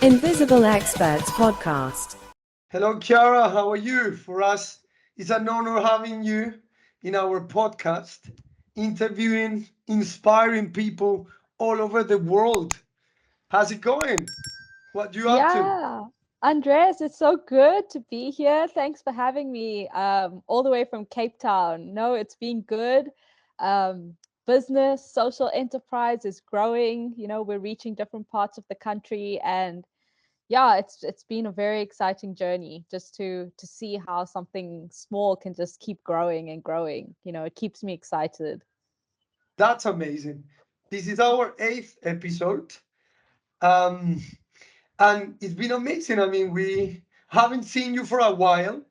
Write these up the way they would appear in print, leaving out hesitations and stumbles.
Invisible Experts Podcast. Hello, Kiara. How are you? For us, it's an honor having you in our podcast, interviewing, inspiring people all over the world. How's it going? What you up to? Yeah, Andres, it's so good to be here. Thanks for having me all the way from Cape Town. No, it's been good. Um, Business, social enterprise is growing. We're reaching different parts of the country, and yeah, it's been a very exciting journey just to see how something small can just keep growing and growing. It keeps me excited. That's amazing. This is our eighth episode. Um, and it's been amazing. I mean, we haven't seen you for a while.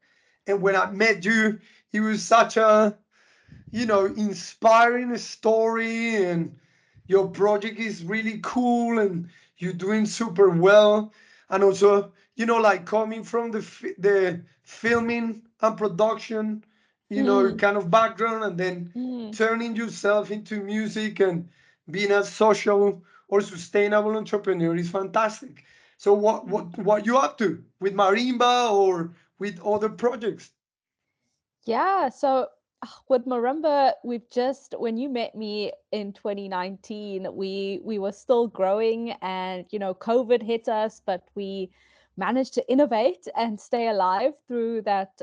And when I met you, it was such a inspiring story, and your project is really cool, and you're doing super well. And also, like coming from the filming and production, Mm, kind of background, and then mm. turning yourself into music and being a social or sustainable entrepreneur is fantastic. So what you up to with Marimba or with other projects? Yeah, so with marimba, when you met me in 2019, we were still growing, and COVID hit us, but we managed to innovate and stay alive through that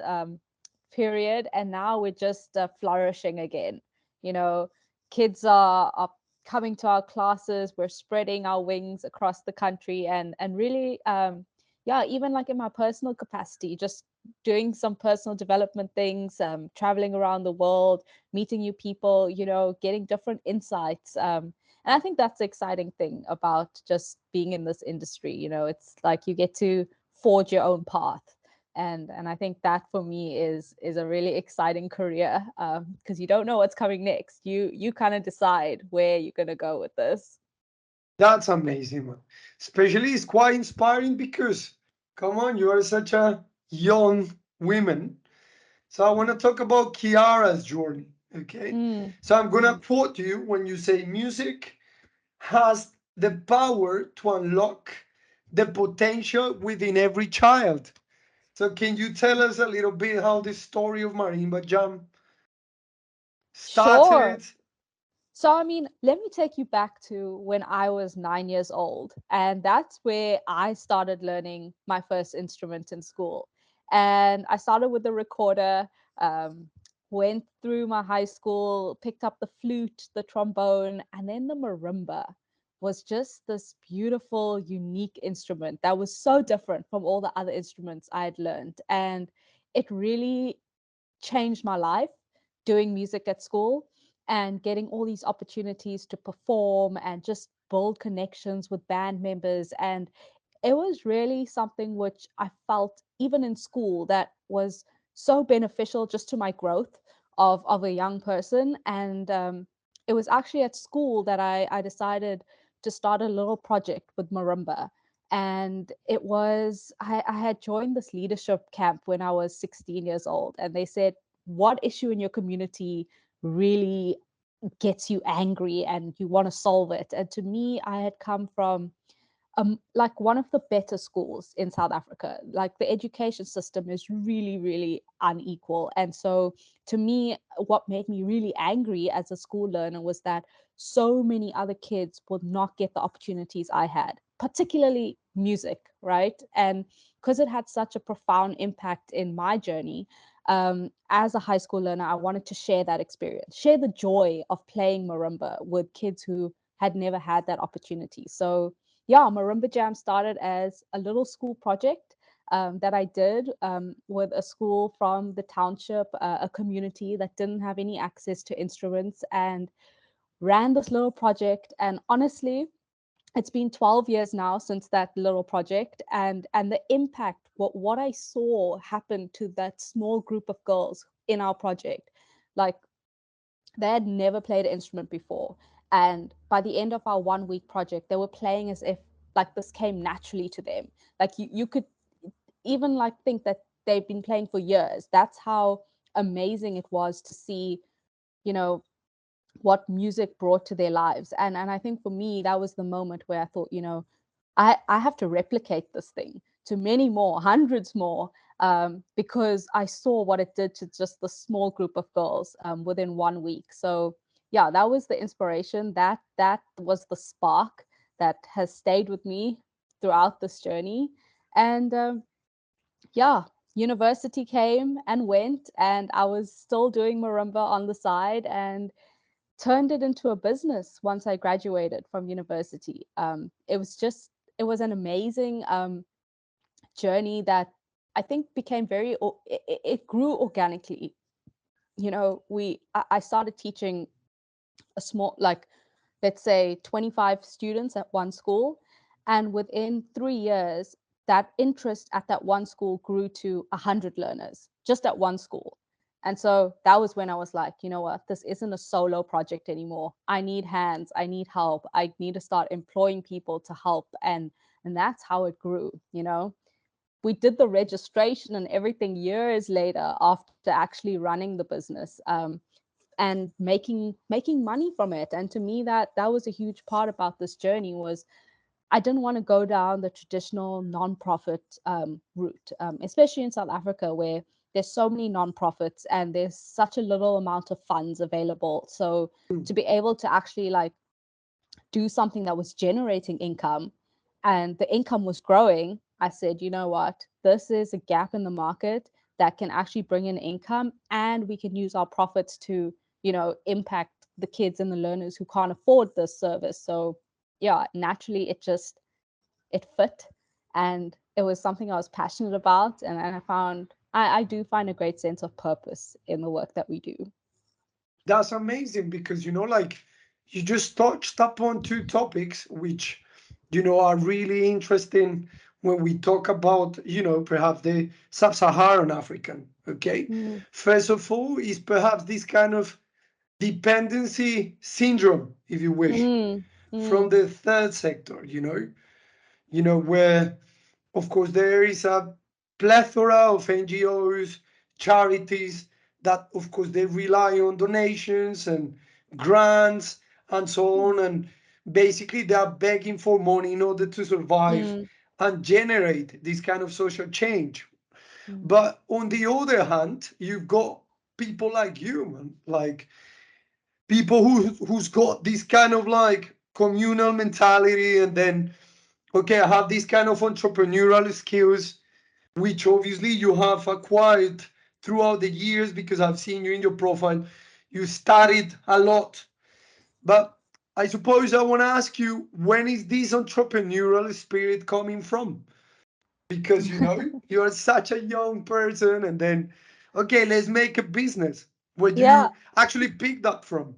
period, and now we're just flourishing again. You know, Kids are coming to our classes, we're spreading our wings across the country, and really yeah, even like in my personal capacity, just doing some personal development things, traveling around the world, meeting new people, getting different insights. And I think that's the exciting thing about just being in this industry. It's like you get to forge your own path. And I think that for me is a really exciting career, because you don't know what's coming next. You kind of decide where you're gonna go with this. That's amazing, man. Especially it's quite inspiring because, come on, you are such a young woman. So I want to talk about Kiara's journey. Okay. Mm, So I'm gonna mm. quote you when you say music has the power to unlock the potential within every child. So can you tell us a little bit how the story of Marimba Jam Sure. started? So, I mean, let me take you back to when I was 9 years old. And that's where I started learning my first instrument in school. And I started with the recorder, um, went through my high school, picked up the flute, the trombone, and then the marimba was just this beautiful, unique instrument that was so different from all the other instruments I had learned. And it really changed my life doing music at school and getting all these opportunities to perform and just build connections with band members. And it was really something which I felt even in school that was so beneficial just to my growth of a young person. And it was actually at school that I decided to start a little project with marimba. And I had joined this leadership camp when I was 16 years old, and they said, what issue in your community really gets you angry and you want to solve it? And to me, I had come from like one of the better schools in South Africa. Like the education system is really, really unequal. And so to me, what made me really angry as a school learner was that so many other kids would not get the opportunities I had, particularly music, right? And because it had such a profound impact in my journey, as a high school learner, I wanted to share that experience, share the joy of playing marimba with kids who had never had that opportunity. So yeah, Marimba Jam started as a little school project that I did with a school from the township, a community that didn't have any access to instruments, and ran this little project. And honestly, it's been 12 years now since that little project, and the impact, what I saw happen to that small group of girls in our project, like they had never played an instrument before. And by the end of our 1 week project, they were playing as if like this came naturally to them. Like you could even like think that they've been playing for years. That's how amazing it was to see, you know, what music brought to their lives. And I think for me, that was the moment where I thought, I have to replicate this thing to many more, hundreds more, because I saw what it did to just the small group of girls within 1 week. So yeah, that was the inspiration. That was the spark that has stayed with me throughout this journey. And yeah, university came and went, and I was still doing marimba on the side, and turned it into a business once I graduated from university. It was an amazing journey that I think became it grew organically. You know, I started teaching a small, like, let's say 25 students at one school, and within 3 years that interest at that one school grew to 100 learners just at one school. And so that was when I was like, you know what, this isn't a solo project anymore. I need hands, I need help, I need to start employing people to help. And that's how it grew, you know. We did the registration and everything years later after actually running the business, and making money from it. And to me, that was a huge part about this journey. Was I didn't want to go down the traditional nonprofit route, especially in South Africa, where there's so many nonprofits and there's such a little amount of funds available. So to be able to actually like do something that was generating income, and the income was growing, I said, you know what, this is a gap in the market that can actually bring in income, and we can use our profits to, you know, impact the kids and the learners who can't afford this service. So yeah, naturally it fit, and it was something I was passionate about, and I do find a great sense of purpose in the work that we do. That's amazing because, like, you just touched upon two topics which, are really interesting when we talk about, perhaps the sub-Saharan African. Okay. Mm, First of all, is perhaps this kind of dependency syndrome, if you wish, mm, from mm, the third sector, where, of course, there is a plethora of NGOs, charities that, of course, they rely on donations and grants and so on. And basically, they are begging for money in order to survive mm, and generate this kind of social change. mm, But on the other hand, you've got people like you, man, like people who's got this kind of like communal mentality, and then okay, I have this kind of entrepreneurial skills, which obviously you have acquired throughout the years because I've seen you in your profile. You studied a lot. But I suppose I want to ask you, when is this entrepreneurial spirit coming from? Because, you're such a young person, and then, okay, let's make a business. Where do yeah. you actually pick that from?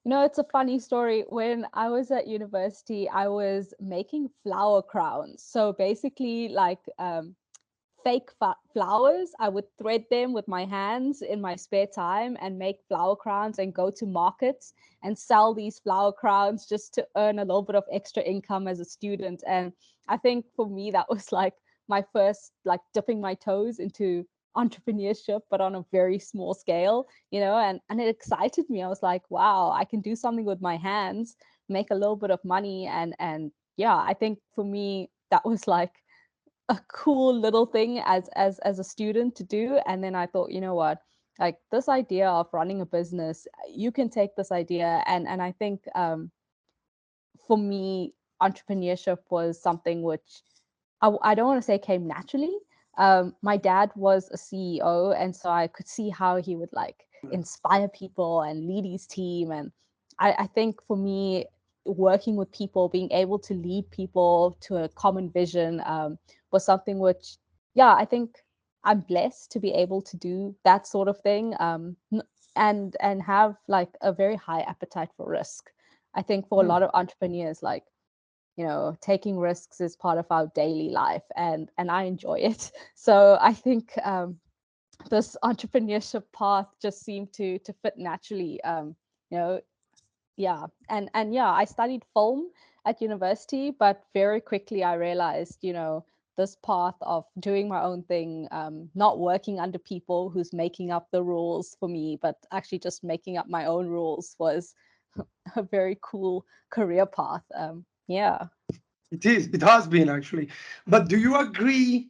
You know, it's a funny story. When I was at university, I was making flower crowns. So basically, like fake flowers. I would thread them with my hands in my spare time and make flower crowns and go to markets and sell these flower crowns just to earn a little bit of extra income as a student. And I think for me, that was like my first, like dipping my toes into entrepreneurship, but on a very small scale, you know, and it excited me. I was like, wow, I can do something with my hands, make a little bit of money. And yeah, I think for me, that was like a cool little thing as a student to do. And then I thought, you know what, like this idea of running a business, you can take this idea, and I think for me, entrepreneurship was something which I don't want to say came naturally. My dad was a CEO, and so I could see how he would like inspire people and lead his team. And I think for me, working with people, being able to lead people to a common vision, was something which, yeah, I think I'm blessed to be able to do that sort of thing, and have like a very high appetite for risk. I think for a Hmm. lot of entrepreneurs, like, you know, taking risks is part of our daily life, and I enjoy it. So I think this entrepreneurship path just seemed to fit naturally. You know, yeah, and yeah, I studied film at university, but very quickly I realized, you know, this path of doing my own thing, not working under people who's making up the rules for me, but actually just making up my own rules, was a very cool career path. Yeah. It is. It has been actually. But do you agree?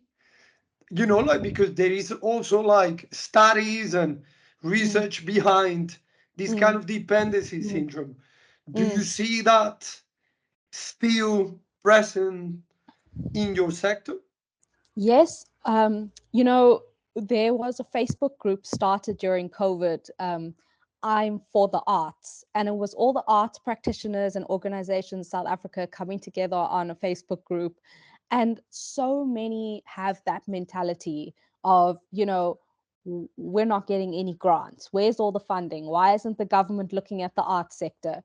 Like because there is also like studies and Mm, research behind this kind mm, of dependency mm, syndrome. Do you mm. see that still present in your sector? Yes, there was a Facebook group started during COVID. I'm for the arts, and it was all the arts practitioners and organizations in South Africa coming together on a Facebook group. And so many have that mentality of, we're not getting any grants. Where's all the funding? Why isn't the government looking at the arts sector?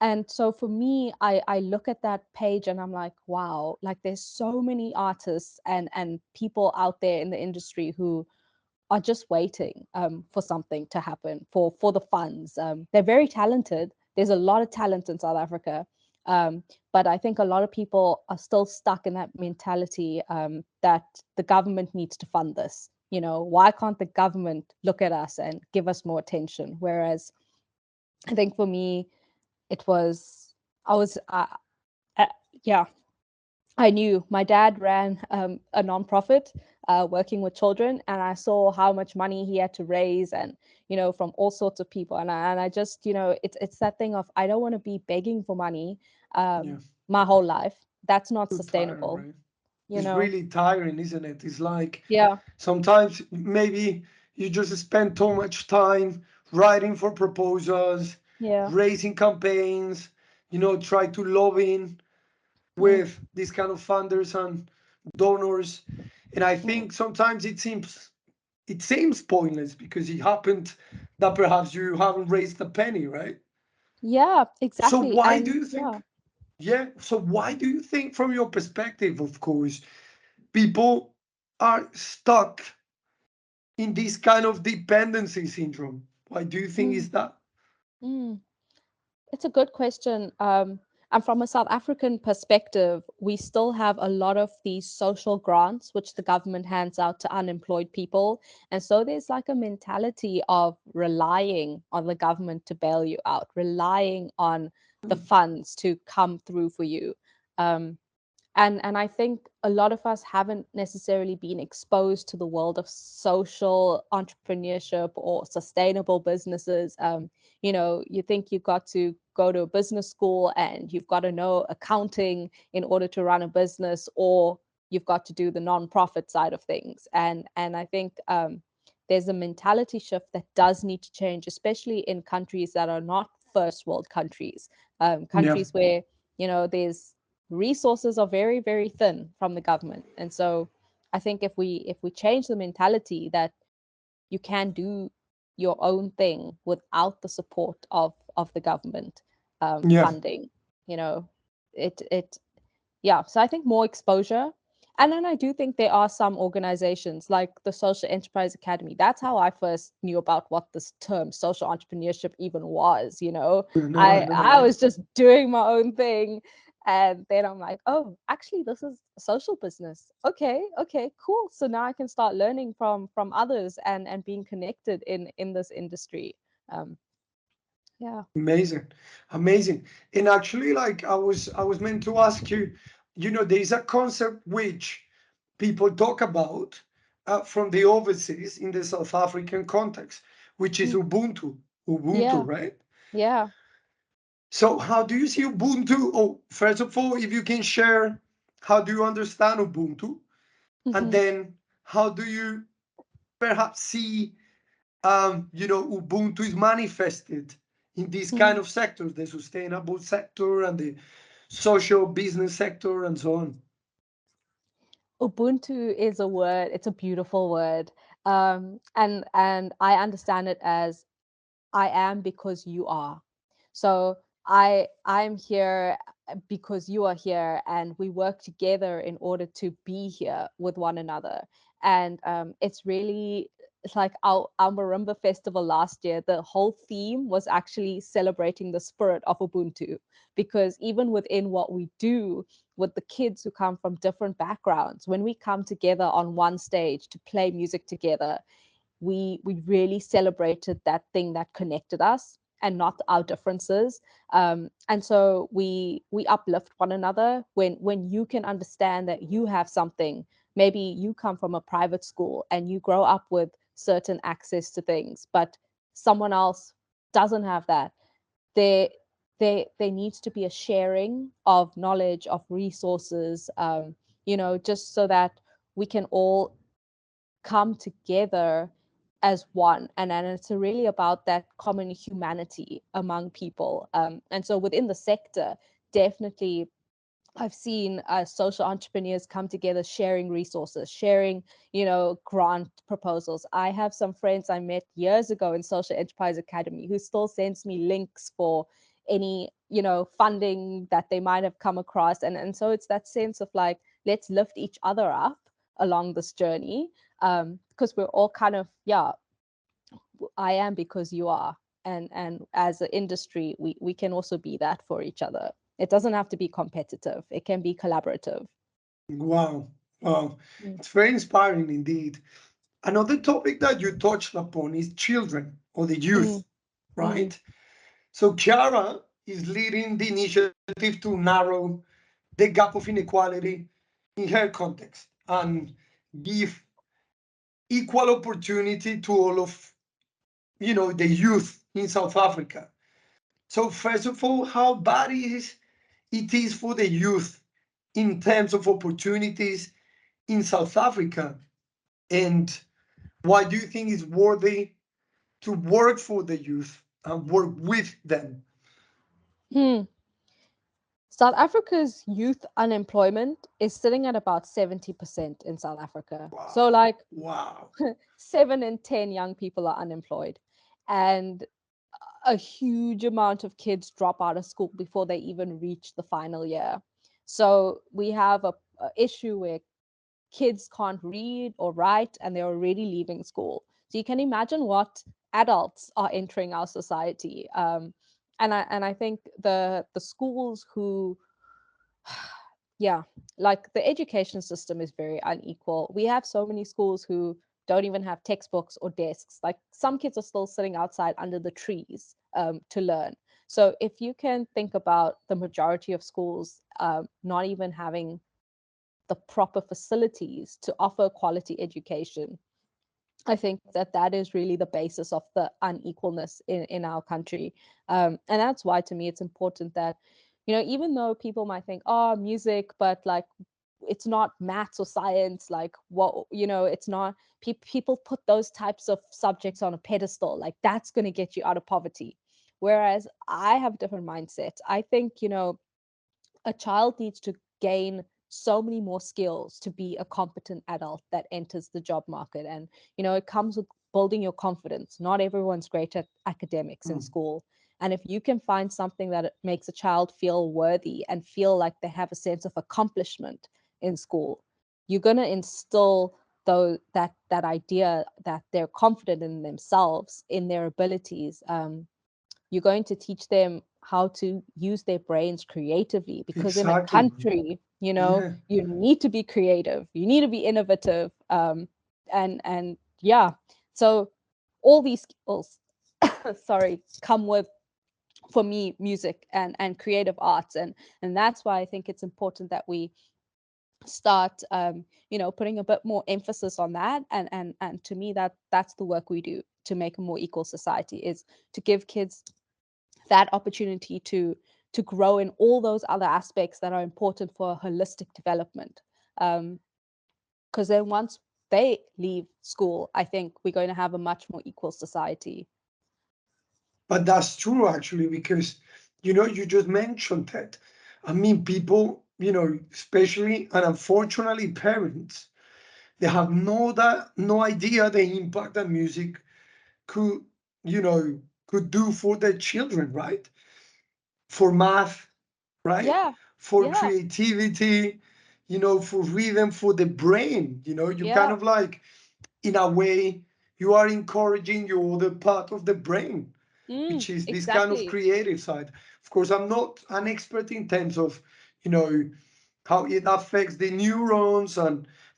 And so for me, I look at that page and I'm like, wow, like there's so many artists and people out there in the industry who are just waiting for something to happen for the funds. They're very talented. There's a lot of talent in South Africa. But I think a lot of people are still stuck in that mentality that the government needs to fund this. Why can't the government look at us and give us more attention? Whereas I think for me, it was I was uh, yeah, I knew my dad ran a nonprofit working with children, and I saw how much money he had to raise, and from all sorts of people, and I just it's that thing of I don't want to be begging for money Yeah, my whole life. That's not too tiring, sustainable, right? you It's know. really tiring, isn't it? It's like Yeah, sometimes maybe you just spend too much time writing for proposals, yeah, raising campaigns, try to lobbying mm, with these kind of funders and donors. And I mm. think sometimes it seems pointless because it happened that perhaps you haven't raised a penny, right? Yeah, So exactly, why do and you yeah. think? Yeah. So why do you think, from your perspective, of course, people are stuck in this kind of dependency syndrome? Why do you think Mm, is that? mm. It's a good question. And from a South African perspective, we still have a lot of these social grants which the government hands out to unemployed people. And so there's like a mentality of relying on the government to bail you out, relying on the funds to come through for you. Um, and I think a lot of us haven't necessarily been exposed to the world of social entrepreneurship or sustainable businesses. You think you've got to go to a business school and you've got to know accounting in order to run a business, or you've got to do the nonprofit side of things. And I think there's a mentality shift that does need to change, especially in countries that are not first world countries, Yeah. countries where there's resources are very very thin from the government. And so I think if we change the mentality that you can do your own thing without the support of the government Yeah. funding, you know it yeah. So I think more exposure. And then I do think there are some organizations like the Social Enterprise Academy. That's how I first knew about what this term social entrepreneurship even was. No, I I know, I right? was just doing my own thing, and then I'm like, oh, actually this is a social business. Okay, cool. So now I can start learning from others and being connected in this industry. um yeah. Amazing, amazing. And actually, like I was meant to ask you, there is a concept which people talk about from the overseas in the South African context, which is Mm. Ubuntu. Ubuntu, Yeah, right? yeah. So how do you see Ubuntu? Oh, first of all, if you can share, how do you understand Ubuntu? And Hmm. then how do you perhaps see, Ubuntu is manifested in these kind of sectors, the sustainable sector and the social business sector and so on? Ubuntu is a word, it's a beautiful word. And I understand it as I am because you are. So I'm here because you are here, and we work together in order to be here with one another. And it's like our Marimba festival last year. The whole theme was actually celebrating the spirit of Ubuntu, because even within what we do with the kids who come from different backgrounds, when we come together on one stage to play music together, we really celebrated that thing that connected us. and not our differences. And so we uplift one another when you can understand that you have something. Maybe you come from a private school and you grow up with certain access to things, but someone else doesn't have that. There there there needs to be a sharing of knowledge, of resources, just so that we can all come together as one. And it's really about that common humanity among people. And so within the sector, definitely I've seen social entrepreneurs come together, sharing resources, sharing, grant proposals. I have some friends I met years ago in Social Enterprise Academy who still sends me links for any, funding that they might have come across. And so it's that sense of like, let's lift each other up along this journey, because we're all kind of, yeah, I am because you are. And as an industry, we can also be that for each other. It doesn't have to be competitive. It can be collaborative. Wow, wow. Mm, It's very inspiring indeed. Another topic that you touched upon is children or the mm, youth, mm, right? So Kiara is leading the initiative to narrow the gap of inequality in her context and give equal opportunity to all of the youth in South Africa. So first of all, how bad it is for the youth in terms of opportunities in South Africa, and why do you think it's worthy to work for the youth and work with them? mm. South Africa's youth unemployment is sitting at about 70% in South Africa. So, Wow, like, wow. 7 in 10 young people are unemployed. And a huge amount of kids drop out of school before they even reach the final year. So, we have a issue where kids can't read or write and they're already leaving school. So you can imagine what adults are entering our society. And I think the schools who, yeah, like the education system is very unequal. We have so many schools who don't even have textbooks or desks. Like some kids are still sitting outside under the trees, to learn. So if you can think about the majority of schools, not even having the proper facilities to offer quality education, I think that that is really the basis of the unequalness in our country. And that's why, to me, it's important that, even though people might think, oh, music, but like it's not maths or science, like what, it's not, people put those types of subjects on a pedestal, like that's going to get you out of poverty. Whereas I have a different mindset. I think, a child needs to gain so many more skills to be a competent adult that enters the job market. And it comes with building your confidence. Not everyone's great at academics in Mm. school, and if you can find something that makes a child feel worthy and feel like they have a sense of accomplishment in school, you're going to instill though that idea that they're confident in themselves, in their abilities. You're going to teach them how to use their brains creatively, because in a Exactly. country, Yeah. you need to be creative, you need to be innovative, and yeah, so all these skills sorry, come with, for me, music and creative arts. And that's why I think it's important that we start, putting a bit more emphasis on that. And to me, that's the work we do to make a more equal society, is to give kids that opportunity to grow in all those other aspects that are important for holistic development. Because then once they leave school, I think we're going to have a much more equal society. But that's true actually, because you just mentioned that. I mean, people, especially and unfortunately parents, they have no idea the impact that music could, you know, could do for their children, right? For math, right? Yeah, For yeah, creativity, for rhythm, for the brain. You kind yeah. of like, in a way, you are encouraging your other part of the brain, which is this kind of Exactly. creative side. Of course, I'm not an expert in terms of, you know, how it affects the neurons,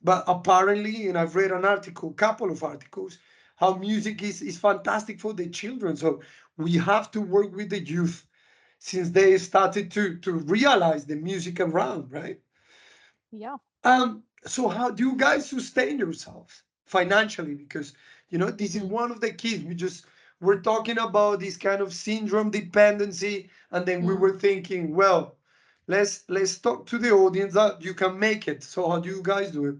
but apparently, and I've read an article, couple of articles, how music is fantastic for the children. So we have to work with the youth since they started to realize the music around, right? Yeah. So how do you guys sustain yourselves financially? Because this is Mhm. one of the keys. We're talking about this kind of syndrome dependency, and then we Mm. were thinking, well, let's talk to the audience that you can make it. So how do you guys do it?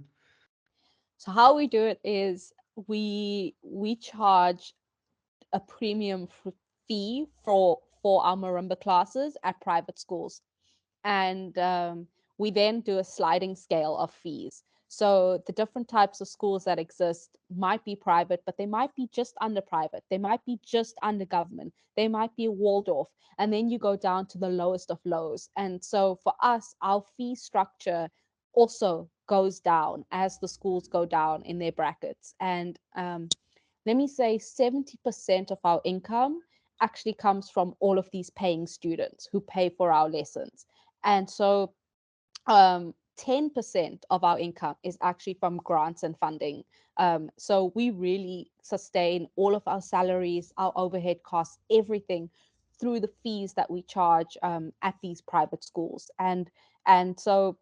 So how we do it is we charge a premium fee for our marimba classes at private schools, and we then do a sliding scale of fees. So the different types of schools that exist might be private, but they might be just under private. They might be just under government. They might be Waldorf. And then you go down to the lowest of lows. And so for us, our fee structure also goes down as the schools go down in their brackets. And let me say 70% of our income actually comes from all of these paying students who pay for our lessons. And so 10% of our income is actually from grants and funding. So we really sustain all of our salaries, our overhead costs, everything through the fees that we charge at these private schools. And so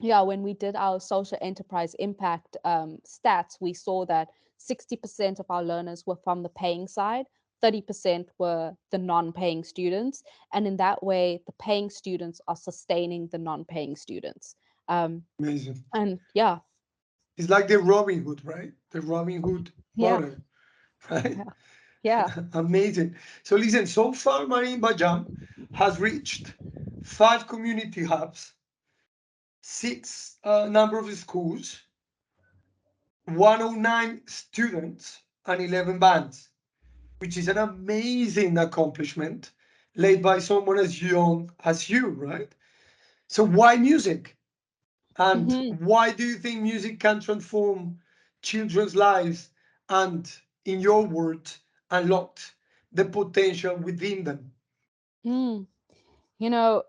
yeah, when we did our social enterprise impact stats, we saw that 60% of our learners were from the paying side, 30% were the non-paying students, and in that way the paying students are sustaining the non-paying students. um, Amazing. and yeah. It's like the Robin Hood, right? The Robin Hood Yeah. model, right? Yeah. Yeah. Amazing. So listen, so far Marimba Jam has reached 5 community hubs, six number of schools, 109 students, and 11 bands, which is an amazing accomplishment led by someone as young as you, right? So why music? And Mhm. why do you think music can transform children's lives and, in your words, unlocked the potential within them? Mm. You know,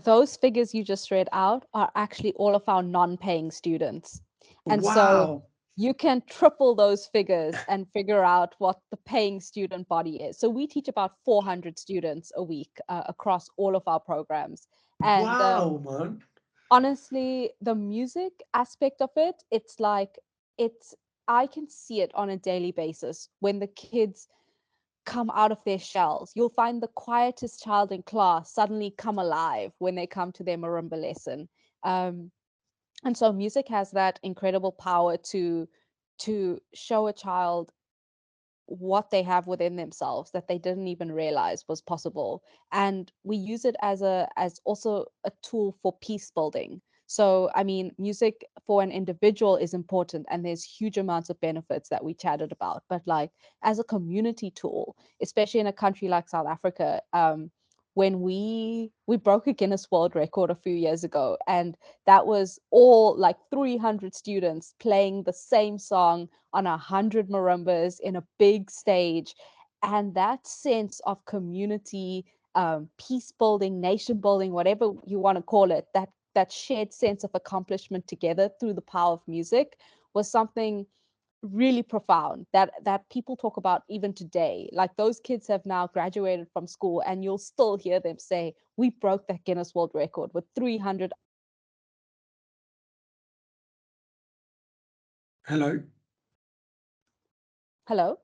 those figures you just read out are actually all of our non-paying students. And so Wow. you can triple those figures and figure out what the paying student body is. So we teach about 400 students a week across all of our programs. And Wow, man. honestly, the music aspect of it, it's like, it's, I can see it on a daily basis when the kids come out of their shells. You'll find the quietest child in class suddenly come alive when they come to their marimba lesson. Um, and so music has that incredible power to show a child what they have within themselves that they didn't even realize was possible. And we use it as also a tool for peace building. So I mean, music for an individual is important, and there's huge amounts of benefits that we chatted about, but like as a community tool, especially in a country like South Africa, when we broke a Guinness World Record a few years ago, and that was all like 300 students playing the same song on 100 marimbas in a big stage. And that sense of community, peace building, nation building, whatever you want to call it, that shared sense of accomplishment together through the power of music was something really profound that people talk about even today. Like those kids have now graduated from school, and you'll still hear them say, we broke that Guinness World Record with 300. Hello. Hello.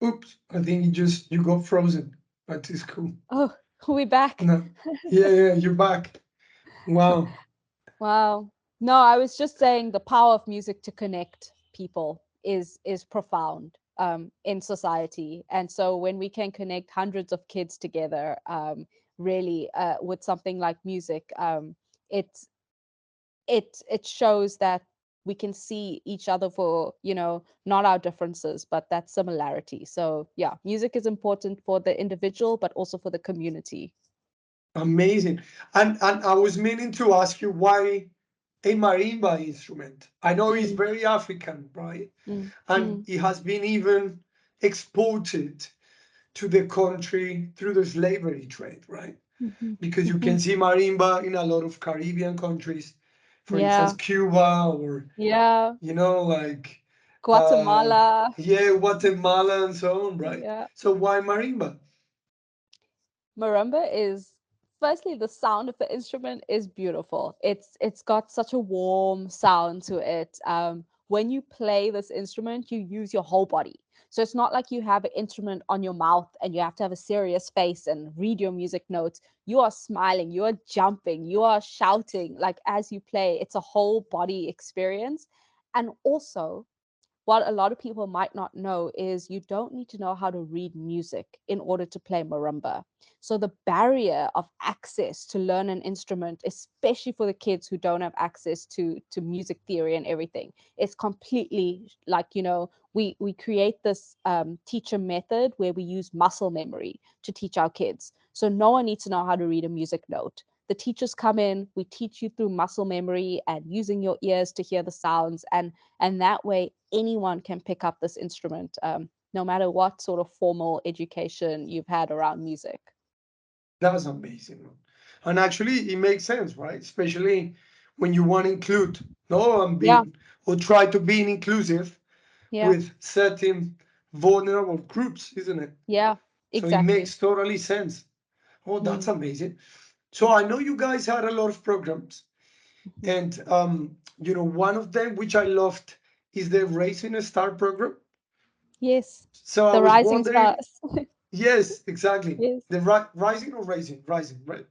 Oops. I think you got frozen, but it's cool. Oh, we back. No. Yeah, yeah, you're back. Wow. Wow. No, I was just saying the power of music to connect people is profound in society. And so when we can connect hundreds of kids together, really with something like music, it it shows that we can see each other for, not our differences, but that similarity. So yeah, music is important for the individual, but also for the community. Amazing. And I was meaning to ask you why a marimba instrument. I know it's Mm, very African, right? mm, And mm, it has been even exported to the country through the slavery trade, right? mhm, Because you can mhm. see marimba in a lot of Caribbean countries, for instance, Yeah. Cuba, or Yeah. like uh, Guatemala. yeah, Guatemala and so on, right? Yeah. So why marimba? Marimba is, firstly, the sound of the instrument is beautiful. It's got such a warm sound to it. When you play this instrument, you use your whole body. So it's not like you have an instrument on your mouth and you have to have a serious face and read your music notes. You are smiling, you are jumping, you are shouting like as you play. It's a whole body experience. And also, what a lot of people might not know is you don't need to know how to read music in order to play marimba. So the barrier of access to learn an instrument, especially for the kids who don't have access to music theory and everything, is completely like, we create this teacher method where we use muscle memory to teach our kids. So no one needs to know how to read a music note. The teachers come in, we teach you through muscle memory and using your ears to hear the sounds, and that way anyone can pick up this instrument, no matter what sort of formal education you've had around music. That's amazing, man. And actually, it makes sense, right? Especially when you want to include, no, and Yeah, being or try to be inclusive yeah, with certain vulnerable groups, isn't it? yeah, So it exactly. makes totally sense. Oh, that's Mm, amazing. So I know you guys had a lot of programs, mhm. and one of them which I loved is the Racing a Star program. Yes, So I the was rising wondering, stars. yes, exactly, Yes, the rising or rising, right?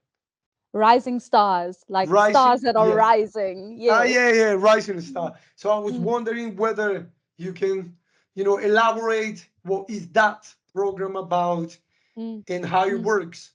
rising stars, like stars Rising, that are yeah. rising. Ah, Yes. yeah, Rising Star. So I was Mm, wondering whether you can, elaborate what is that program about mm, and how it mm. works.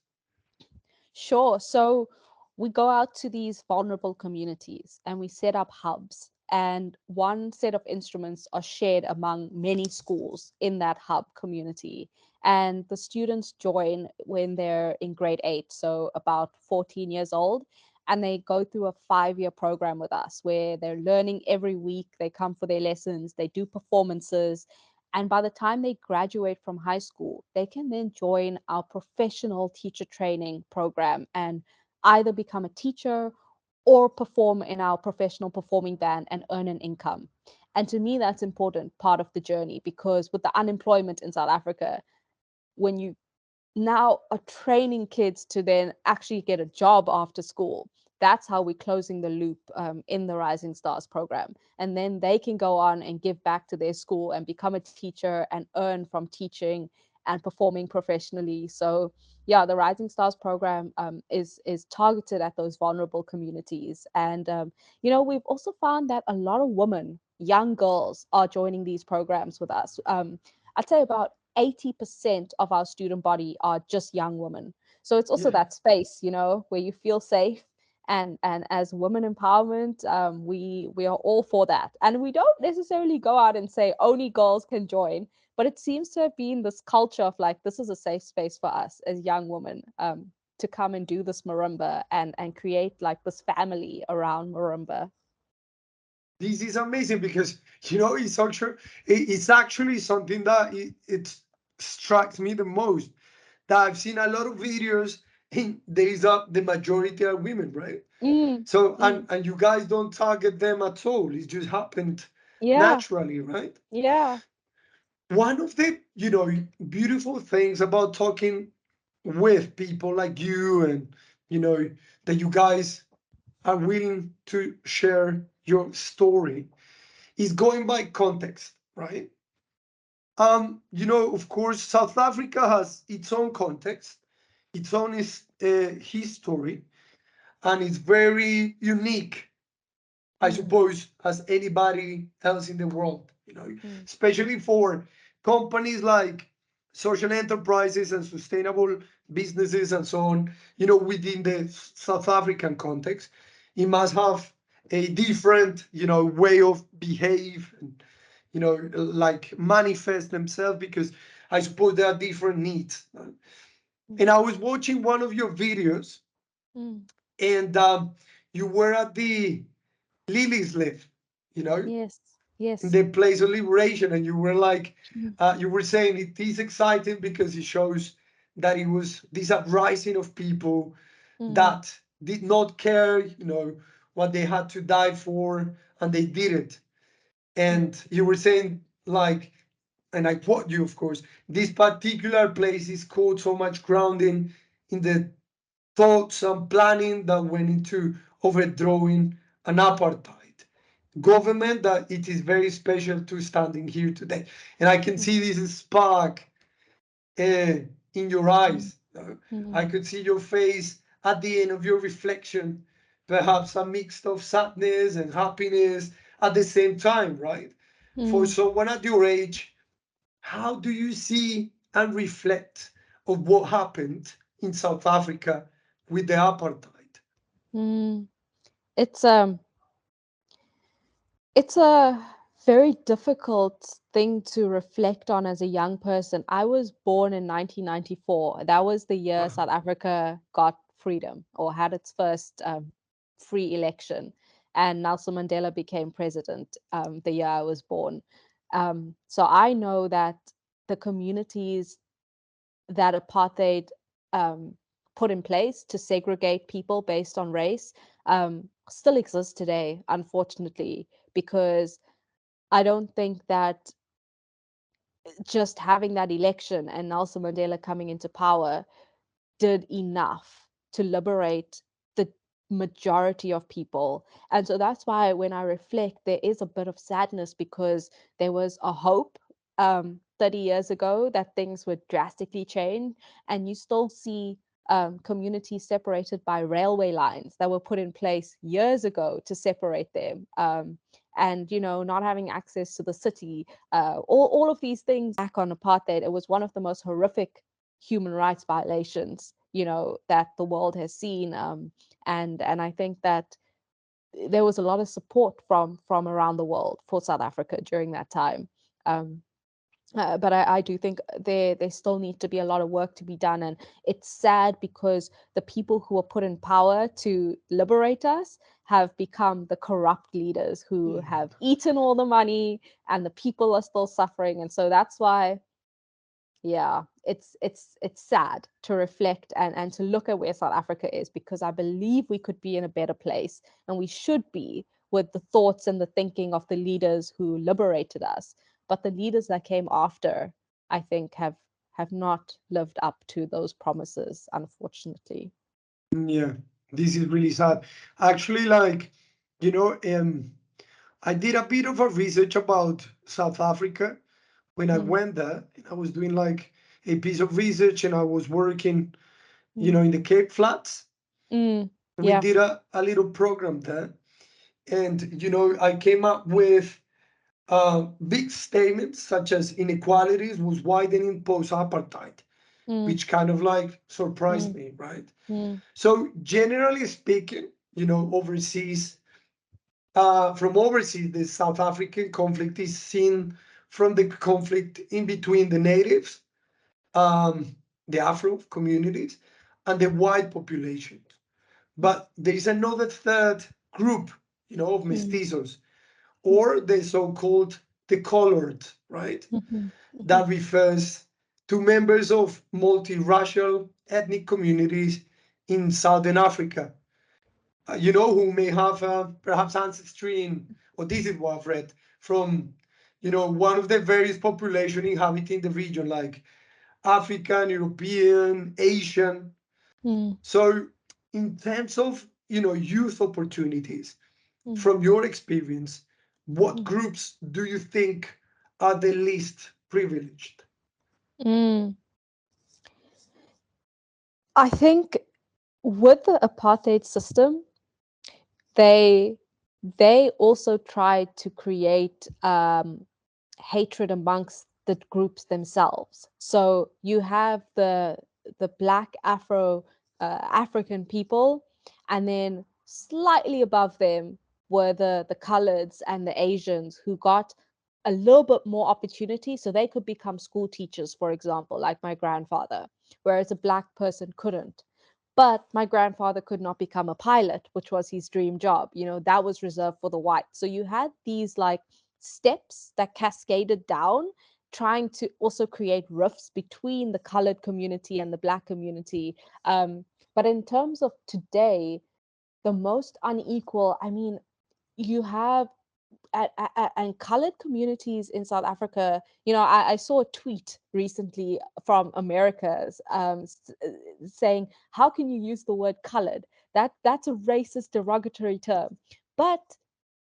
Sure. So we go out to these vulnerable communities and we set up hubs. And one set of instruments are shared among many schools in that hub community. And the students join when they're in grade 8, so about 14 years old. And they go through a 5-year program with us where they're learning every week. They come for their lessons, they do performances, and by the time they graduate from high school, they can then join our professional teacher training program and either become a teacher or perform in our professional performing band and earn an income. And to me, that's important part of the journey because with the unemployment in South Africa, when you now are training kids to then actually get a job after school. That's how we're closing the loop in the Rising Stars program. And then they can go on and give back to their school and become a teacher and earn from teaching and performing professionally. So, yeah, the Rising Stars program is targeted at those vulnerable communities. And, we've also found that a lot of women, young girls, are joining these programs with us. I'd say about 80% of our student body are just young women. So it's also Yeah. that space, where you feel safe. And as women empowerment, we are all for that. And we don't necessarily go out and say only girls can join, but it seems to have been this culture of like this is a safe space for us as young women, to come and do this marimba and create like this family around marimba. This is amazing because it's actually something that it strikes me the most. That I've seen a lot of videos in there is the majority are women, right? Mm, So mm, and you guys don't target them at all. It just happened yeah, naturally, right? yeah. One of the beautiful things about talking with people like you and you know that you guys are willing to share your story is going by context, right? Of course, South Africa has its own context, its own history, and it's very unique, I Mm, suppose, as anybody else in the world, mm, especially for companies like social enterprises and sustainable businesses and so on, within the South African context, it must have a different, way of behave and, like manifest themselves because I suppose there are different needs. mm, And I was watching one of your videos mm. and you were at the Lily's live, you know, Yes, in yes. the place of liberation, and you were like, Mm, you were saying it is exciting because it shows that it was this uprising of people mm, that did not care, what they had to die for, and they did it. mm, And you were saying like, and I quote you, of course, this particular place is called so much grounding in the thoughts and planning that went into overthrowing an apartheid government that it is very special to standing here today. And I can see this spark in your eyes. I Mm, could see your face at the end of your reflection, perhaps a mix of sadness and happiness at the same time, right? For mm, someone at your age, how do you see and reflect of what happened in South Africa with the apartheid? mm. It's it's a very difficult thing to reflect on as a young person. I was born in 1994. That was the year Wow. South Africa got freedom or had its first free election, and Nelson Mandela became president the year I was born. So I know that the communities that apartheid um, put in place to segregate people based on race still exists today, unfortunately, because I don't think that just having that election and Nelson Mandela coming into power did enough to liberate the majority of people. And so that's why when I reflect, there is a bit of sadness because there was a hope 30 years ago that things would drastically change. And you still see communities separated by railway lines that were put in place years ago to separate them. And not having access to the city, all of these things back on apartheid, it was one of the most horrific human rights violations that the world has seen, and I think that there was a lot of support from around the world for South Africa during that time. um, but I do think there still need to be a lot of work to be done, and it's sad because the people who were put in power to liberate us have become the corrupt leaders who have eaten all the money, and the people are still suffering. And so that's why, yeah, it's sad to reflect and to look at where South Africa is, because I believe we could be in a better place, and we should be, with the thoughts and the thinking of the leaders who liberated us. But the leaders that came after, I think, have not lived up to those promises, unfortunately. Yeah, this is really sad. Actually, like, you know, I did a bit of a research about South Africa when I Mm, went there. And I was doing like a piece of research and I was working, mm, in the Cape Flats. mm, We yeah. did a little program there. And, I came up with big statements such as inequalities was widening post-apartheid, Mm, which kind of like surprised mm, me, right? mm, So generally speaking, overseas, from overseas, the South African conflict is seen from the conflict in between the natives, um, the Afro communities, and the white population. But there is another third group, of mm, mestizos, mm, or the so-called the colored, right? mhm, That mhm, refers to members of multiracial ethnic communities in Southern Africa, who may have perhaps ancestry in, or this is what I've read, from, one of the various population inhabiting the region, like African, European, Asian. mm, So in terms of, youth opportunities, mm, from your experience, what mm, groups do you think are the least privileged? mm. I think with the apartheid system, they they also tried to create hatred amongst the groups themselves. So you have the black African people, and then slightly above them were the coloreds and the Asians, who got a little bit more opportunity, so they could become school teachers, for example, like my grandfather, whereas a black person couldn't. But my grandfather could not become a pilot, which was his dream job. That was reserved for the whites. So you had these like steps that cascaded down, trying to also create rifts between the colored community and the black community. But in terms of today, the most unequal, I mean, you have and colored communities in South Africa, I saw a tweet recently from Americas, saying, "How can you use the word colored? That's a racist, derogatory term." But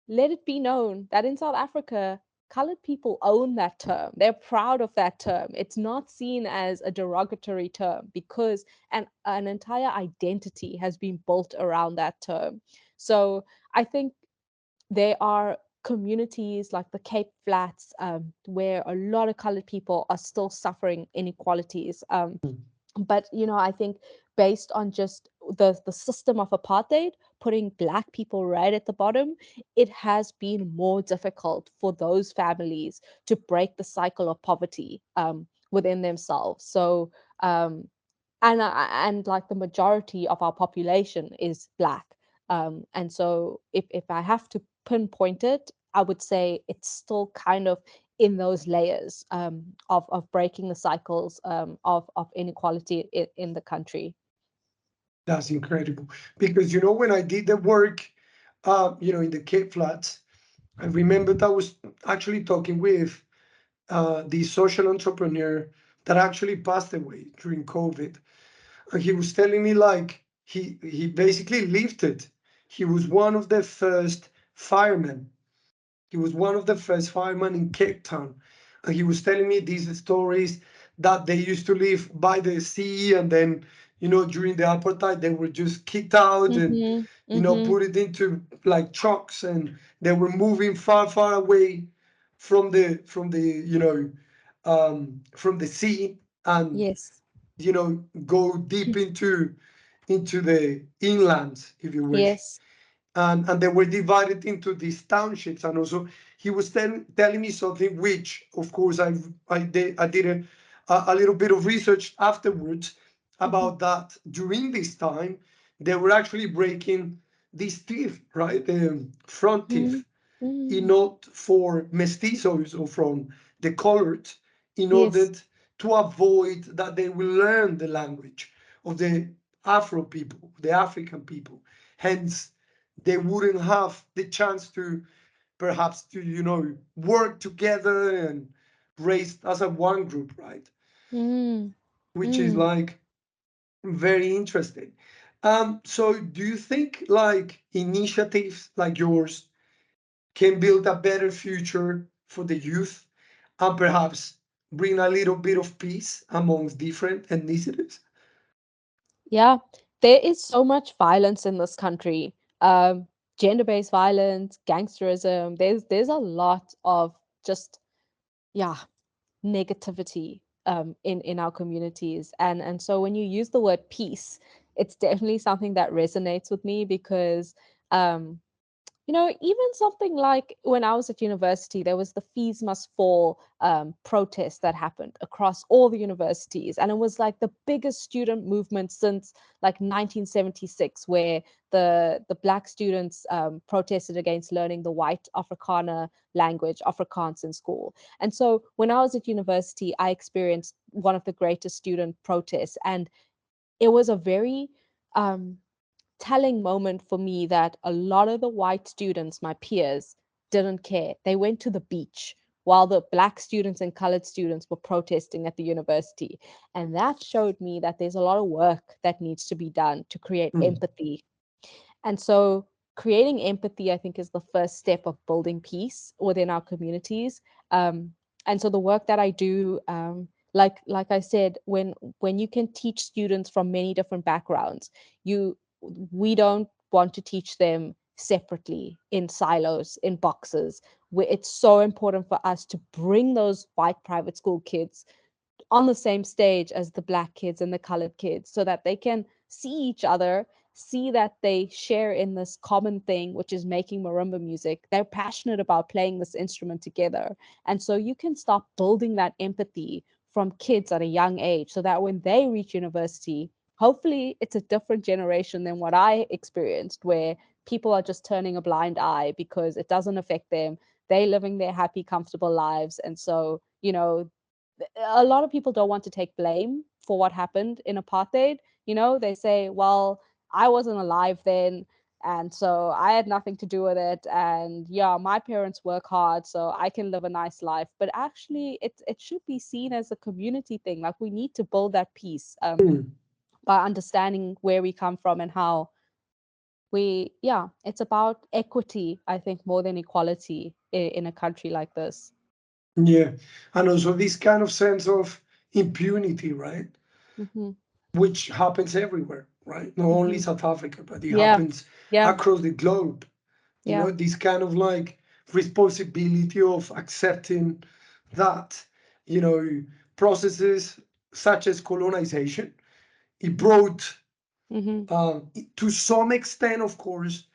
let it be known that in South Africa, colored people own that term. They're proud of that term. It's not seen as a derogatory term because an entire identity has been built around that term. So I think there are communities like the Cape Flats, where a lot of colored people are still suffering inequalities. But I think based on just the system of apartheid putting black people right at the bottom, it has been more difficult for those families to break the cycle of poverty within themselves. So and like the majority of our population is black, and so if I have to pinpoint it, I would say it's still kind of in those layers, of breaking the cycles, of inequality in the country. That's incredible. Because, when I did the work, in the Cape Flats, I remembered I was actually talking with the social entrepreneur that actually passed away during COVID. And he was telling me like he basically lived it. He was one of the first firemen. He was one of the first firemen in Cape Town. And he was telling me these stories that they used to live by the sea, and then, during the apartheid, they were just kicked out and, Mm-hmm. Mm-hmm. put it into like trucks, and they were moving far, far away from the sea, and, Yes. go deep into the inland, if you wish. Yes. And they were divided into these townships. And also he was telling me something which, of course, I did a little bit of research afterwards Mm-hmm. about that. During this time, they were actually breaking this teeth, right, the front Mm-hmm. teeth, not for mestizos or from the colored, in Yes. order to avoid that they will learn the language of the Afro people, the African people. Hence, they wouldn't have the chance to perhaps to work together and raise as a one group, right? Mm-hmm. Which is like very interesting. So do you think like initiatives like yours can build a better future for the youth and perhaps bring a little bit of peace amongst different ethnicities? Yeah, there is so much violence in this country. Um, Gender-based violence, gangsterism. There's a lot of just, yeah, negativity, in our communities. And so when you use the word peace, it's definitely something that resonates with me because um even something like when I was at university, there was the Fees Must Fall protest that happened across all the universities. And it was like the biggest student movement since like 1976, where the Black students protested against learning the white Afrikaner language, Afrikaans, in school. And so when I was at university, I experienced one of the greatest student protests. And it was a very um, telling moment for me that a lot of the white students, my peers, didn't care. They went to the beach while the black students and colored students were protesting at the university. And that showed me that there's a lot of work that needs to be done to create Mm, empathy. And so creating empathy, I think, is the first step of building peace within our communities. And so the work that I do, like I said, when you can teach students from many different backgrounds, you we don't want to teach them separately in silos, in boxes. Where it's so important for us to bring those white private school kids on the same stage as the black kids and the colored kids so that they can see each other, see that they share in this common thing, which is making marimba music. They're passionate about playing this instrument together. And so you can start building that empathy from kids at a young age so that when they reach university, hopefully it's a different generation than what I experienced, where people are just turning a blind eye because it doesn't affect them. They're living their happy, comfortable lives. And so, a lot of people don't want to take blame for what happened in apartheid. They say, well, I wasn't alive then. And so I had nothing to do with it. And yeah, my parents work hard so I can live a nice life. But actually, it should be seen as a community thing. Like we need to build that peace, Mm. by understanding where we come from and how yeah, it's about equity, I think, more than equality in a country like this. Yeah. And also this kind of sense of impunity, right? Hmm. Which happens everywhere, right? Not only Hmm. South Africa, but it Yeah, happens yeah, across the globe. yeah. This kind of like responsibility of accepting that, you know, processes such as colonization, it brought, Hmm. to some extent, of course,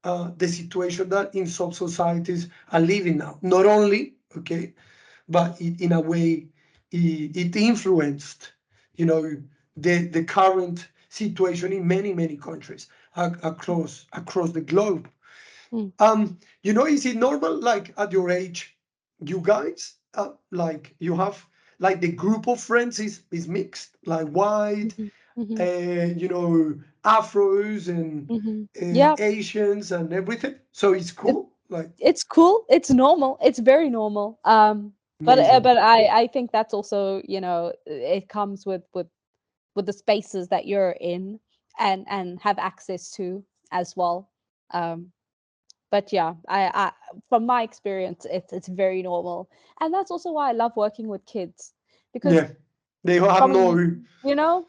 the situation that in some societies are living now. Not only, okay, but in a way, it influenced, you know, the current situation in many countries across the globe. Mm. Is it normal, like at your age, you guys, like you have, like the group of friends is mixed, like white, Hmm. Hmm. Afros and Hmm. Yeah, Asians and everything. So it's it, cool, like it's cool. It's normal. It's very normal. amazing. But I think that's also, it comes with the spaces that you're in and have access to as well. Um, but yeah, I from my experience, it's very normal, and that's also why I love working with kids, because Yeah, they have from no, you know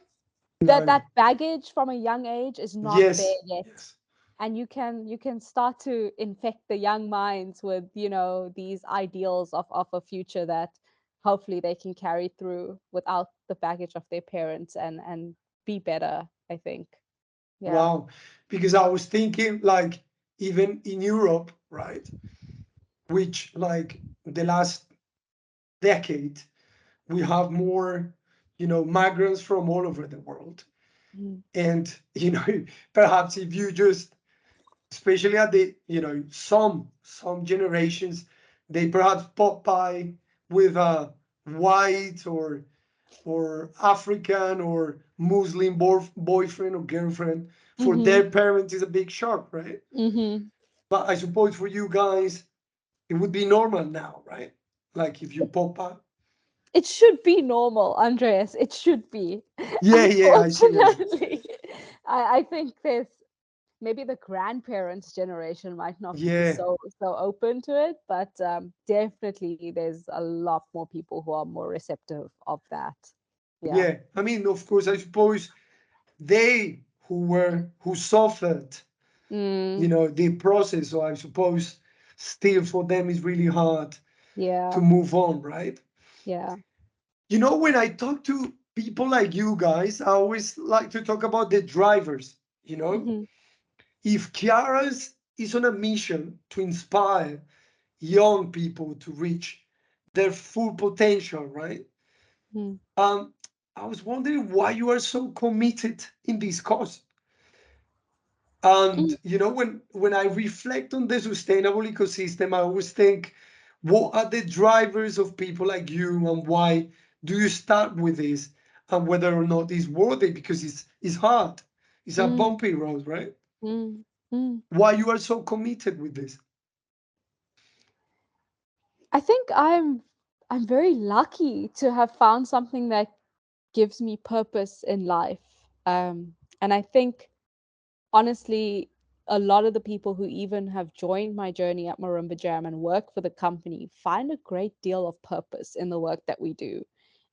no. that baggage from a young age is not there Yes, yet, yes. and you can start to infect the young minds with these ideals of a future that hopefully they can carry through without the baggage of their parents and be better, I think. Yeah. Wow. Because I was thinking, like, even in Europe, right, which, like, the last decade, we have more, migrants from all over the world. Mhm. And, perhaps if you just, especially at the, some generations, they perhaps pop by with a white or African or Muslim boyfriend or girlfriend. For Mhm. their parents, is a big shock, right? Mhm. But I suppose for you guys, it would be normal now, right? Like if you pop up. It should be normal, Andreas. It should be. Yeah, yeah, I see what you mean. Unfortunately, I think there's maybe the grandparents' generation might not be Yeah, so open to it, but definitely there's a lot more people who are more receptive of that. Yeah. yeah. I mean, of course, I suppose they who suffered, Mm, the process. So I suppose still for them is really hard to yeah. move on, right? Yeah. When I talk to people like you guys, I always like to talk about the drivers. Hmm. If Kiara is on a mission to inspire young people to reach their full potential, right? Mm. Um, I was wondering why you are so committed in this cause. And Mm. when I reflect on the sustainable ecosystem, I always think, what are the drivers of people like you, and why do you start with this, and whether or not it's worth it, because it's hard, it's a Mm. bumpy road, right? Mm. Mm. Why you are so committed with this? I think I'm very lucky to have found something that gives me purpose in life. And I think honestly, a lot of the people who even have joined my journey at Marimba Jam and work for the company find a great deal of purpose in the work that we do.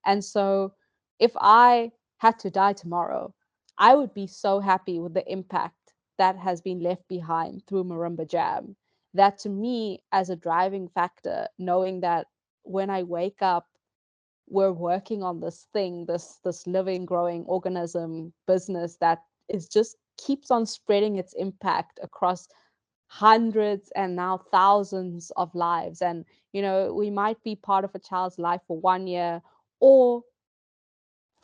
And so, if I had to die tomorrow, I would be so happy with the impact that has been left behind through Marimba Jam. That to me, as a driving factor, knowing that when I wake up, we're working on this thing, this living, growing organism business that is just keeps on spreading its impact across hundreds and now thousands of lives. And we might be part of a child's life for 1 year or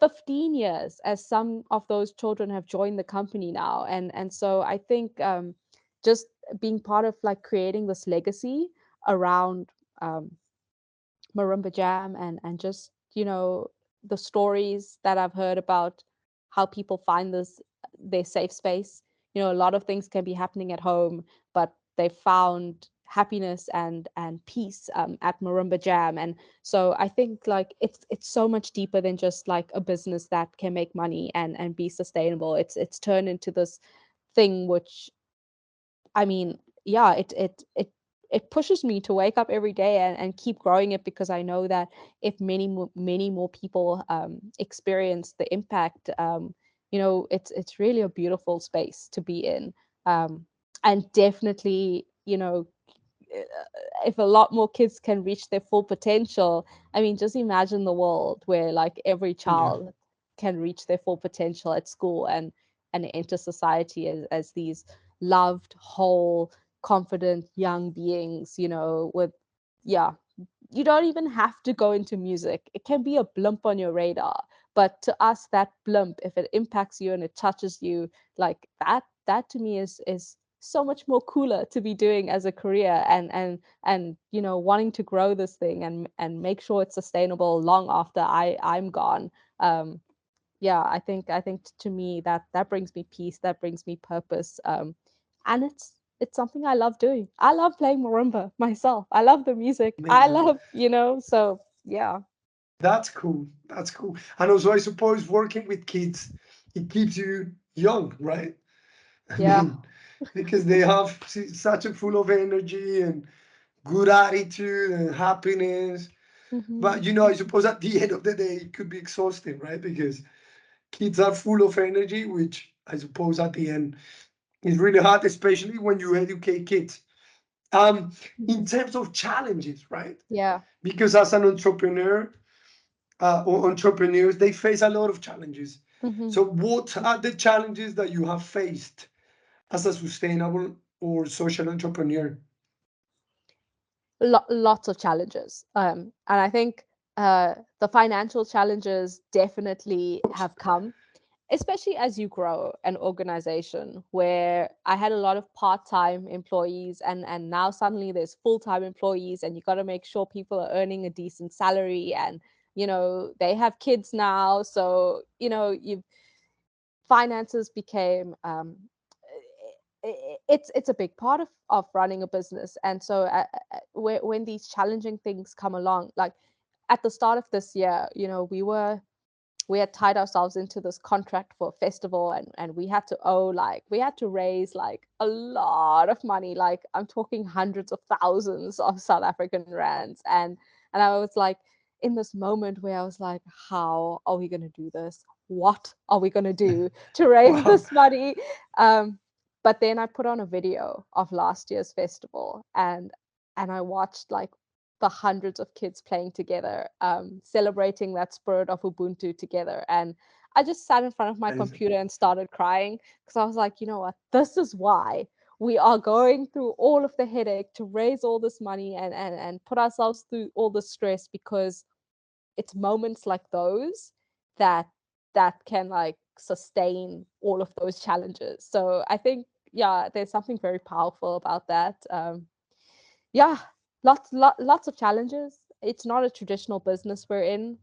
15 years, as some of those children have joined the company now. And so I think, just being part of like creating this legacy around, um, Marimba Jam, and just the stories that I've heard about how people find this their safe space a lot of things can be happening at home, but they found happiness and peace at Marimba Jam. And so I think like it's so much deeper than just like a business that can make money and be sustainable. It's turned into this thing which, I mean, yeah, it pushes me to wake up every day and keep growing it, because I know that if many more people experience the impact, it's really a beautiful space to be in. Um, and definitely, if a lot more kids can reach their full potential, I mean, just imagine the world where like every Yeah. child can reach their full potential at school and enter society as these loved, whole, confident young beings, with, yeah, you don't even have to go into music. It can be a blimp on your radar. But to us, that blimp, if it impacts you and it touches you, like that to me is so much more cooler to be doing as a career, and wanting to grow this thing and make sure it's sustainable long after I'm gone. Um, yeah, I think to me that brings me peace, that brings me purpose, and it's something I love doing. I love playing marimba myself. I love the music. I Amazing. love, so yeah. That's cool. That's cool. And also, I suppose working with kids, it keeps you young, right? I Yeah. mean, because they have such a full of energy and good attitude and happiness. Hmm. But I suppose at the end of the day, it could be exhausting, right? Because kids are full of energy, which I suppose at the end is really hard, especially when you educate kids. Um, in Hmm. terms of challenges, right? Yeah. Because as an entrepreneur, or entrepreneurs, they face a lot of challenges. Hmm. So, what are the challenges that you have faced as a sustainable or social entrepreneur? Lots of challenges, and I think the financial challenges definitely have come, especially as you grow an organization where I had a lot of part-time employees, and now suddenly there's full-time employees, and you got to make sure people are earning a decent salary, and they have kids now, so you finances became it's a big part of running a business. And so when these challenging things come along, like at the start of this year, we had tied ourselves into this contract for a festival, and we had to raise like a lot of money, like I'm talking hundreds of thousands of South African rands. And I was like in this moment where I was like, how are we going to do this? What are we going to do to raise Wow. this money? um but then I put on a video of last year's festival, and I watched like the hundreds of kids playing together, celebrating that spirit of Ubuntu together. And I just sat in front of my Amazing. computer and started crying, because I was like, you know what? This is why we are going through all of the headache to raise all this money and put ourselves through all the stress, because it's moments like those that can like sustain all of those challenges. So I think, yeah, there's something very powerful about that. Yeah, lots of challenges. It's not a traditional business we're in,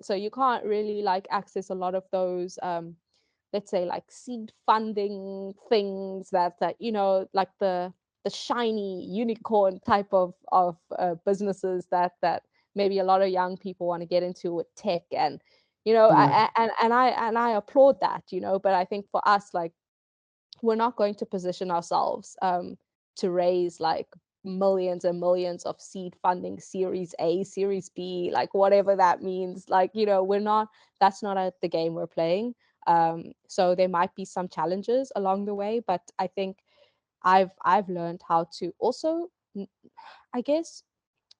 so you can't really like access a lot of those, let's say like seed funding things that like the shiny unicorn type of businesses that maybe a lot of young people want to get into with tech. And Yeah. I applaud that, but I think for us, like, we're not going to position ourselves to raise like millions and millions of seed funding, series A, series B, like whatever that means. Like, we're not, that's not the game we're playing. So there might be some challenges along the way, but I think I've learned how to also, I guess,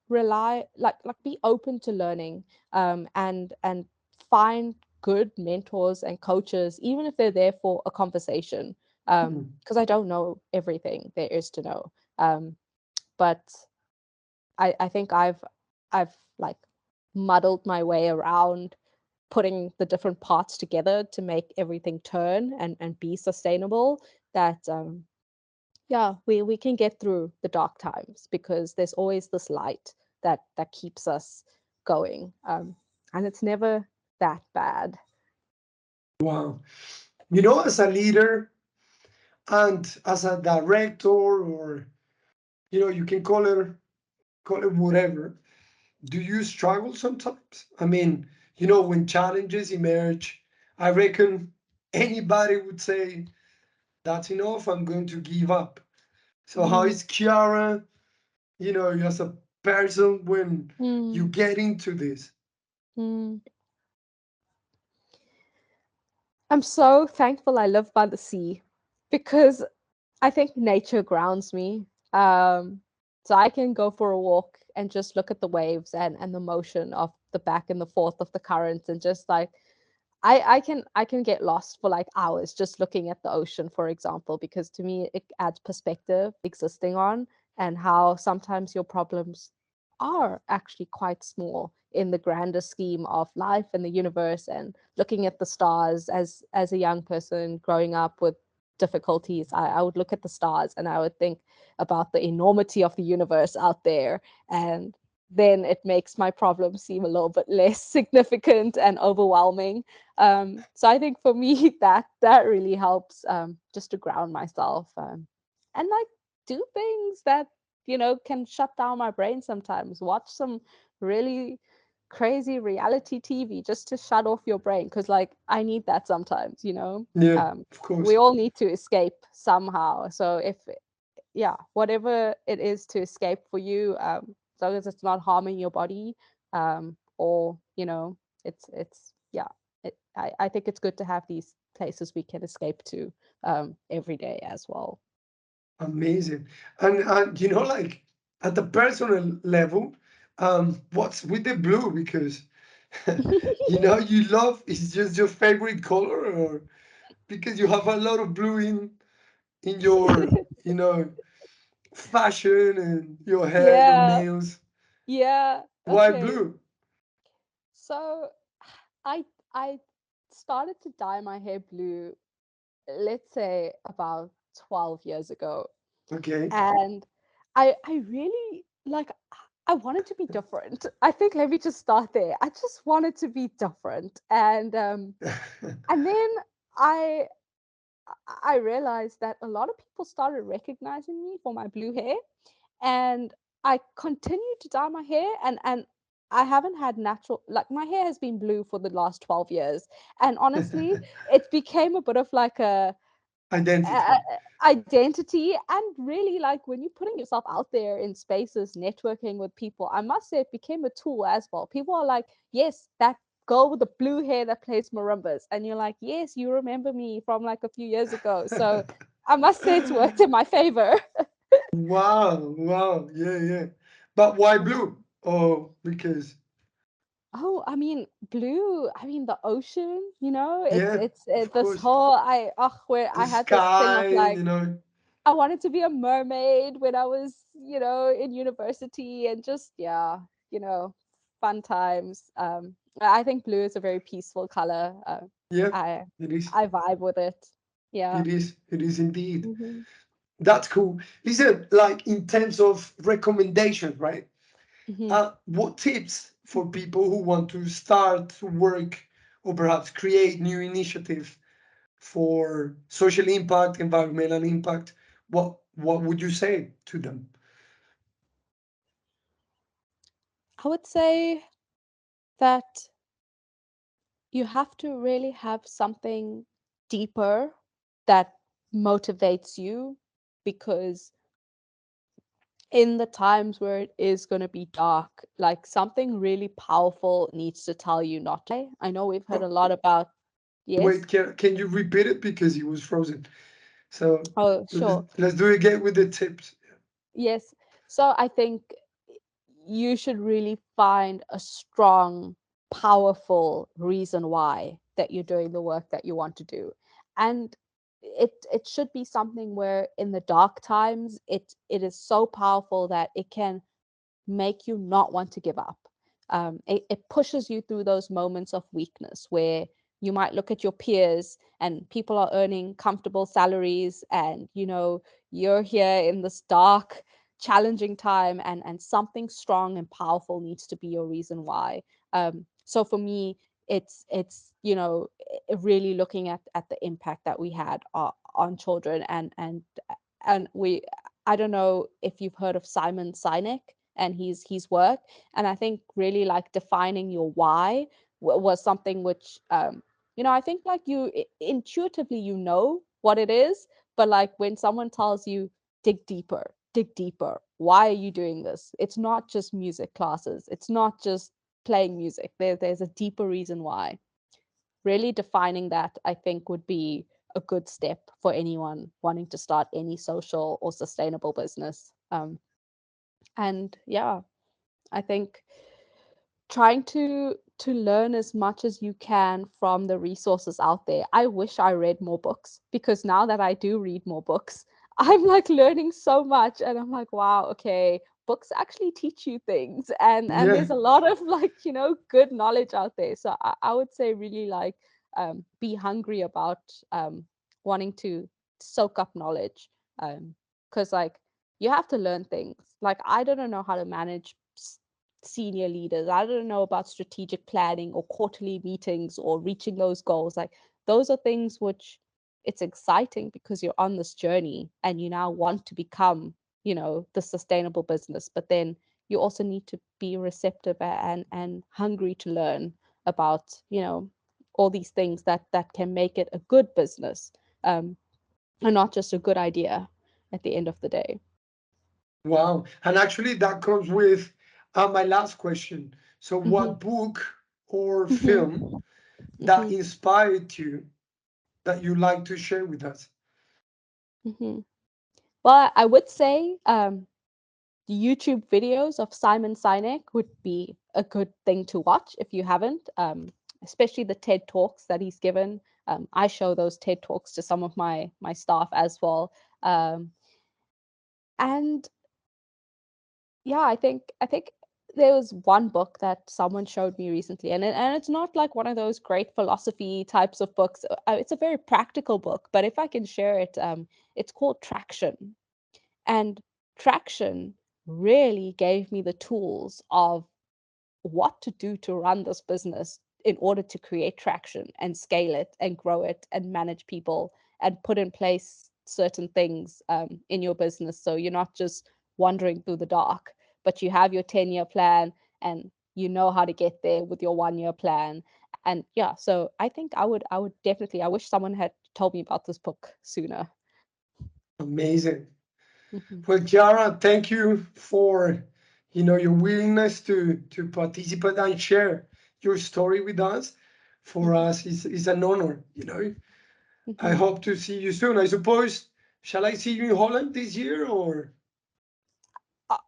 rely, like be open to learning, and find good mentors and coaches, even if they're there for a conversation, Mm. because I don't know everything there is to know. But I think I've like muddled my way around putting the different parts together to make everything turn and be sustainable, that yeah, we can get through the dark times, because there's always this light that keeps us going, and it's never that bad. Wow. As a leader, And as a director, or you can call it whatever. Do you struggle sometimes? I mean, when challenges emerge, I reckon anybody would say, that's enough, I'm going to give up. So how Mm, is Kiara, as a person when you mm, get into this? mm. I'm so thankful I live by the sea because I think nature grounds me. So I can go for a walk and just look at the waves and the motion of the back and the forth of the currents and just like I can get lost for like hours just looking at the ocean, for example, because to me it adds perspective existing on and how sometimes your problems are actually quite small in the grander scheme of life and the universe and looking at the stars as a young person growing up with difficulties. I would look at the stars and I would think about the enormity of the universe out there and then it makes my problem seem a little bit less significant and overwhelming. So I think for me that really helps just to ground myself and like do things that can shut down my brain sometimes. Watch some really crazy reality TV just to shut off your brain because like I need that sometimes. Yeah, Um, of we course. all need to escape somehow. So if yeah, whatever it is to escape for you, as long as it's not harming your body, or it's yeah. I think it's good to have these places we can escape to every day as well. Amazing. And like at the personal level, what's with the blue? Because you love, is just your favorite color, or because you have a lot of blue in your, you know, fashion and your hair, your Yeah, nails. yeah. Why Okay. blue? So I started to dye my hair blue, let's say about 12 years ago. Okay. And I really like I wanted to be different. I think let me just start there. I just wanted to be different. And then I I realized that a lot of people started recognizing me for my blue hair and I continued to dye my hair and I haven't had natural like my hair has been blue for the last 12 years and honestly it became a bit of like a Identity. identity and really like when you're putting yourself out there in spaces networking with people, I must say it became a tool as well. People are like, yes, that girl with the blue hair that plays marimbas, and you're like, yes, you remember me from like a few years ago. So I must say it's worked in my favor. Wow, wow, yeah, yeah. But why blue? Oh, because Oh, I mean, blue. I mean, the ocean. It's yeah, it's of this course. whole where The I had this thing of sky, like I wanted to be a mermaid when I was, in university and just yeah, you know, fun times. I think blue is a very peaceful color. yeah, I it is. I vibe with it. Yeah. It is indeed. Hmm. That's cool. Listen, like in terms of recommendations, right? Hmm. What tips for people who want to start to work or perhaps create new initiatives for social impact, environmental impact? What would you say to them? I would say that you have to really have something deeper that motivates you because in the times where it is going to be dark, like something really powerful needs to tell you not to. I know we've heard a Oh, lot about, wait, yes. can you repeat it because he was frozen? So Oh, sure. let's do it again with the tips. Yes. So I think you should really find a strong, powerful reason why that you're doing the work that you want to do. And it should be something where in the dark times it is so powerful that it can make you not want to give up. It pushes you through those moments of weakness where you might look at your peers and people are earning comfortable salaries and you're here in this dark challenging time and something strong and powerful needs to be your reason why. So for me it's really looking at the impact that we had on children. And we, I don't know if you've heard of Simon Sinek and his work. And I think really like defining your why was something which I think like you intuitively what it is, but like when someone tells you dig deeper, why are you doing this? It's not just music classes, it's not just playing music. There's a deeper reason why. Really defining that, I think, would be a good step for anyone wanting to start any social or sustainable business. And yeah, I think trying to learn as much as you can from the resources out there. I wish I read more books, because now that I do read more books, I'm like learning so much, and I'm like, wow, okay, books actually teach you things, and Yeah. there's a lot of like, good knowledge out there. So I would say really like be hungry about wanting to soak up knowledge, because like you have to learn things. Like I don't know how to manage senior leaders. I don't know about strategic planning or quarterly meetings or reaching those goals. Like those are things which it's exciting because you're on this journey and you now want to become, the sustainable business. But then you also need to be receptive and hungry to learn about, all these things that can make it a good business, and not just a good idea at the end of the day. Wow. And actually, that comes with my last question. So, Hmm. what book or Hmm. film that Hmm. inspired you that you like to share with us? Hmm. Well, I would say the YouTube videos of Simon Sinek would be a good thing to watch if you haven't, especially the TED Talks that he's given. I show those TED Talks to some of my staff as well. And yeah, I think there was one book that someone showed me recently, and it's not like one of those great philosophy types of books. It's a very practical book, but if I can share it, it's called Traction. And Traction really gave me the tools of what to do to run this business in order to create traction and scale it and grow it and manage people and put in place certain things in your business, so you're not just wandering through the dark, but you have your 10-year plan and you know how to get there with your 1-year plan. And yeah, so I think I would definitely, I wish someone had told me about this book sooner. Amazing. Hmm. Well, Kiara, thank you for your willingness to participate and share your story with us. For Hmm. us, is an honor. I Hmm. hope to see you soon. I suppose. Shall I see you in Holland this year, or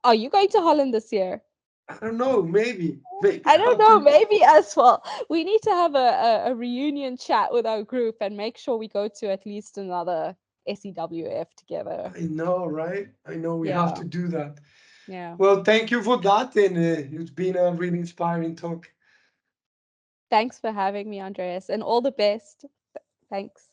Are you going to Holland this year? I don't know? Maybe I I don't have know, to. maybe as well. We need to have a reunion chat with our group and make sure we go to at least another SEWF together. I know, right? I know we have Yeah, to do that. yeah. Well, thank you for that, and it's been a really inspiring talk. Thanks for having me, Andreas, and all the best. Thanks.